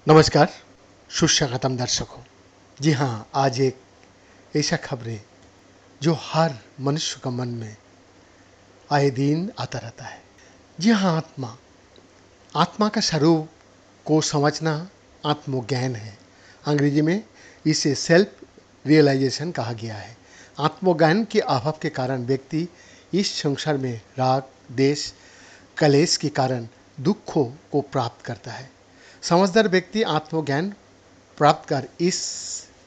नमस्कार, सुस्वागतम दर्शकों। जी हाँ, आज एक ऐसा खबर है जो हर मनुष्य का मन में आए दिन आता रहता है। जी हाँ, आत्मा का स्वरूप को समझना आत्मज्ञान है। अंग्रेजी में इसे सेल्फ रियलाइजेशन कहा गया है। आत्मज्ञान के अभाव के कारण व्यक्ति इस संसार में राग, देश, कलेश के कारण दुखों को प्राप्त करता है। समझदार व्यक्ति आत्मज्ञान प्राप्त कर इस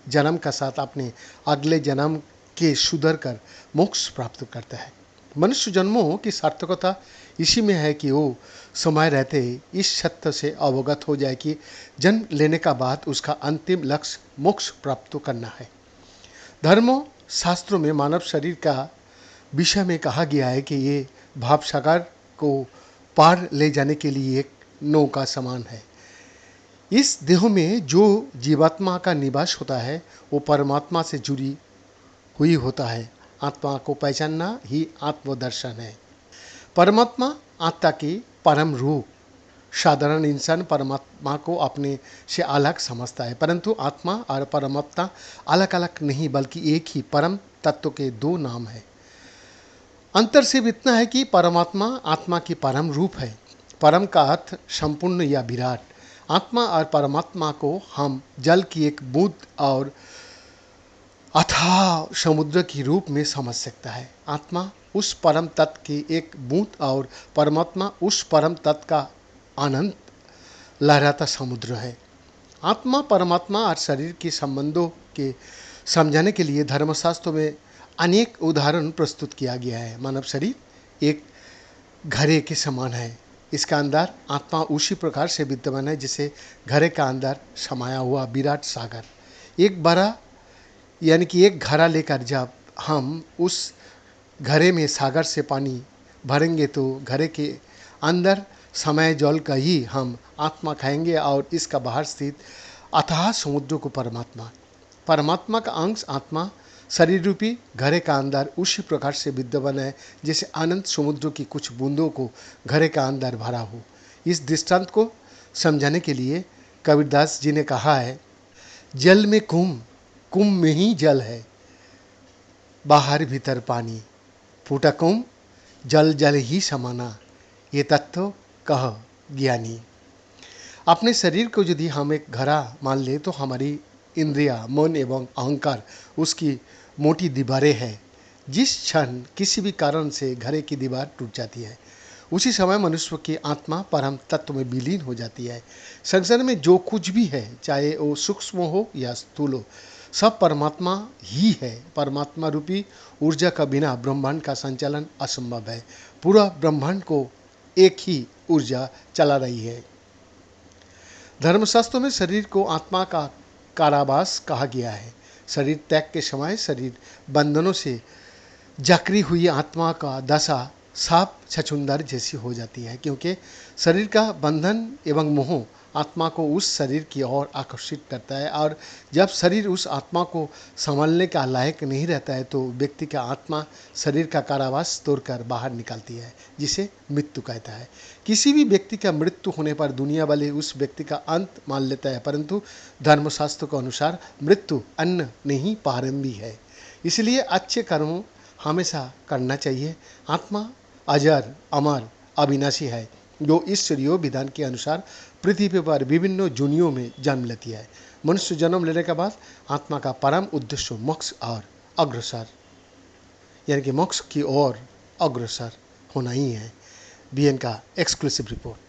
जन्म का साथ अपने अगले जन्म के सुधर कर मोक्ष प्राप्त करता है। मनुष्य जन्मों की सार्थकता इसी में है कि वो समय रहते इस सत्य से अवगत हो जाए कि जन्म लेने का बाद उसका अंतिम लक्ष्य मोक्ष प्राप्त करना है। धर्मों शास्त्रों में मानव शरीर का विषय में कहा गया है कि ये भाव सागर को पार ले जाने के लिए एक नौका समान है। इस देह में जो जीवात्मा का निवास होता है वो परमात्मा से जुड़ी हुई होता है। आत्मा को पहचानना ही आत्मदर्शन है। परमात्मा आत्मा की परम रूप। साधारण इंसान परमात्मा को अपने से अलग समझता है, परंतु आत्मा और परमात्मा अलग अलग नहीं बल्कि एक ही परम तत्व के दो नाम है। अंतर सिर्फ इतना है कि परमात्मा आत्मा की परम रूप है। परम का अर्थ संपूर्ण या विराट। आत्मा और परमात्मा को हम जल की एक बूंद और अथाह समुद्र की रूप में समझ सकता है। आत्मा उस परम तत्व की एक बूंद और परमात्मा उस परम तत्व का अनंत लहराता समुद्र है। आत्मा, परमात्मा और शरीर के संबंधों के समझाने के लिए धर्मशास्त्रों में अनेक उदाहरण प्रस्तुत किया गया है। मानव शरीर एक घड़े के समान है। इसका अंदर आत्मा उसी प्रकार से विद्यमान है जैसे घड़े का अंदर समाया हुआ विराट सागर। एक बड़ा यानी कि एक घड़ा लेकर जब हम उस घड़े में सागर से पानी भरेंगे तो घड़े के अंदर समय जल का ही हम आत्मा खाएंगे और इसका बाहर स्थित अथाह समुद्र को परमात्मा का अंश आत्मा शरीर रूपी घड़े का अंदर उसी प्रकार से विद्यमान है जैसे अनंत समुद्र की कुछ बूंदों को घड़े का अंदर भरा हो। इस दृष्टांत को समझाने के लिए कबीरदास जी ने कहा है, जल में कुंभ, कुंभ में ही जल है, बाहर भीतर पानी, फूटा कुंभ जल जल ही समाना, ये तत्व कह ज्ञानी। अपने शरीर को यदि हम एक घड़ा मान ले तो हमारी इंद्रिया, मन एवं अहंकार उसकी मोटी दीवारें हैं। जिस क्षण किसी भी कारण से घड़े की दीवार टूट जाती है उसी समय मनुष्य की आत्मा परम तत्व में विलीन हो जाती है। संसार में जो कुछ भी है, चाहे वो सूक्ष्म हो या स्थूल हो, सब परमात्मा ही है। परमात्मा रूपी ऊर्जा का बिना ब्रह्मांड का संचालन असंभव है। पूरा ब्रह्मांड को एक ही ऊर्जा चला रही है। धर्मशास्त्रों में शरीर को आत्मा का कारावास कहा गया है। शरीर त्याग के समय शरीर बंधनों से जकड़ी हुई आत्मा का दशा सांप छछूंदर जैसी हो जाती है, क्योंकि शरीर का बंधन एवं मोह आत्मा को उस शरीर की ओर आकर्षित करता है और जब शरीर उस आत्मा को संभालने का लायक नहीं रहता है तो व्यक्ति का आत्मा शरीर का कारावास तोड़कर बाहर निकलती है, जिसे मृत्यु कहता है। किसी भी व्यक्ति का मृत्यु होने पर दुनिया वाले उस व्यक्ति का अंत मान लेता है, परंतु धर्मशास्त्र के अनुसार मृत्यु अन्य नहीं प्रारंभी है। इसलिए अच्छे कर्मों हमेशा करना चाहिए। आत्मा अजर, अमर, अविनाशी है जो ईश्वरीय विधान के अनुसार पृथ्वी पर विभिन्न जुनियों में जन्म लेती है। मनुष्य जन्म लेने के बाद आत्मा का परम उद्देश्य मोक्ष और अग्रसर यानी कि मोक्ष की ओर अग्रसर होना ही है। बीएन का एक्सक्लूसिव रिपोर्ट।